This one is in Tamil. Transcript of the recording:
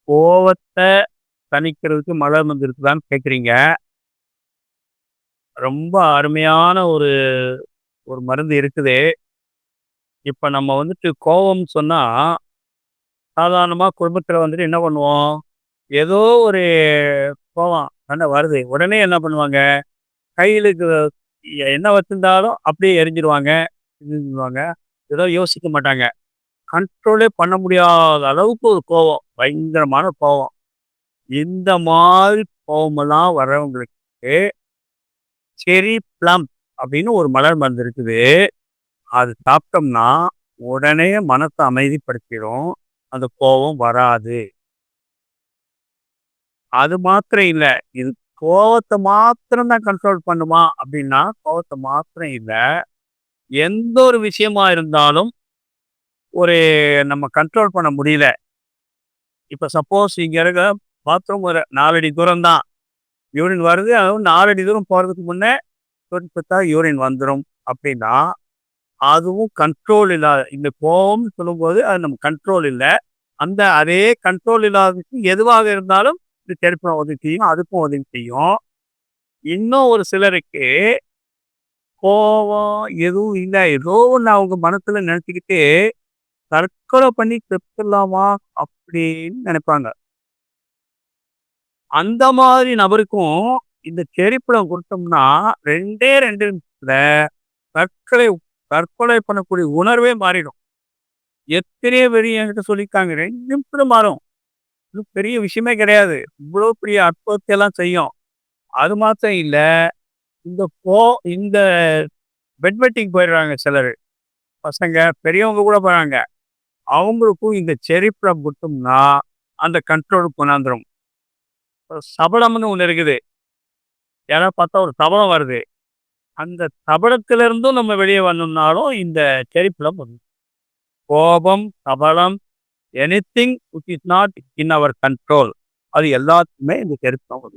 கோவத்த தணிக்கிறதுக்கு மலர் மருந்து இருக்குதான்னு கேட்குறீங்க. ரொம்ப அருமையான ஒரு ஒரு மருந்து இருக்குது. இப்ப நம்ம வந்துட்டு கோவம்னு சொன்னா, சாதாரணமா குடும்பத்தில வந்துட்டு என்ன பண்ணுவோம்? ஏதோ ஒரு கோவம் வருது. உடனே என்ன பண்ணுவாங்க? கையில இருக்கிற என்ன வச்சிருந்தாலும் அப்படியே எரிஞ்சிருவாங்க. இதுவாங்க. ஏதோ யோசிக்க மாட்டாங்க. கண்ட்ரோலே பண்ண முடியாத அளவுக்கு ஒரு கோவம். பயங்கரமான கோவம். இந்த மாதிரி கோவமெல்லாம் வர்றவங்களுக்கு செர்ரி ப்ளம் அப்படின்னு ஒரு மலர் மருந்து இருக்குது. அது சாப்பிட்டோம்னா, உடனே மனச அமைதிப்படுத்திரும். அந்த கோவம் வராது. அது மாத்திரம் இல்ல. இது கோவத்த மாத்திரம் தான் கண்ட்ரோல் பண்ணுமா? அப்படின்னா, கோவத்த மாத்திரம் இல்ல. எந்த ஒரு விஷயமா இருந்தாலும், ஒரு நம்ம கண்ட்ரோல் பண்ண முடியல. இப்ப சப்போஸ் இங்க இருக்க பாத்ரூம் ஒரு 4 அடி தூரம் தான். யூரின் வருது. அதுவும் 4 அடி தூரம் போறதுக்கு முன்னே குறிப்பிட்டா யூரின் வந்துரும் அப்படின்னா, அதுவும் கண்ட்ரோல் இல்லாத இந்த கோவம்னு சொல்லும்போது, அது நம்ம கண்ட்ரோல் இல்ல. அந்த அதே கண்ட்ரோல் இல்லாததுக்கு எதுவாக இருந்தாலும் இது செரிப்பான் உதவி செய்யும். அதுக்கும் உதவி செய்யும். இன்னும் ஒரு சிலருக்கு கோவம் எதுவும் இல்ல. ஏதோ ஒண்ணு அவங்க மனசுல நெனச்சுக்கிட்டு, தற்கொலை பண்ணி செத்துடலாமா அப்படின்னு நெனைப்பாங்க. அந்த மாதிரி நபருக்கும் இந்த செரிப்பழம் குடுத்தோம்னா 2டே 2 நிமிஷத்துல தற்கொலை தற்கொலை பண்ணக்கூடிய உணர்வே மாறிடும். எத்தனையோ பேரு என்கிட்ட சொல்லியிருக்காங்க. 2 நிமிஷத்துல மாறும். இது பெரிய விஷயமே கிடையாது. இவ்வளோ பெரிய அற்புதத்தைலாம் செய்யும். அது மாத்திரம் இல்ல. இந்த கோ இந்த பெட் வெட்டிங் போயிடுறாங்க சிலரு. பசங்க, பெரியவங்க கூட போறாங்க. அவங்களுக்கும் இந்த செர்ரி பழம் குடுத்தோம்னா, அந்த கண்ட்ரோலுக்கு கொண்டாந்துரும். சபலம்ன்னு ஒண்ணு இருக்குது. யாராவது பார்த்தா ஒரு சபலம் வருது. அந்த சபலத்திலிருந்தும் நம்ம வெளிய வரணும்னாலும் இந்த செர்ரி பழம் உதவும். கோபம், சபலம் anything which is not in our control. அது எல்லாத்துக்குமே இந்த செர்ரி பழம் உதவும்.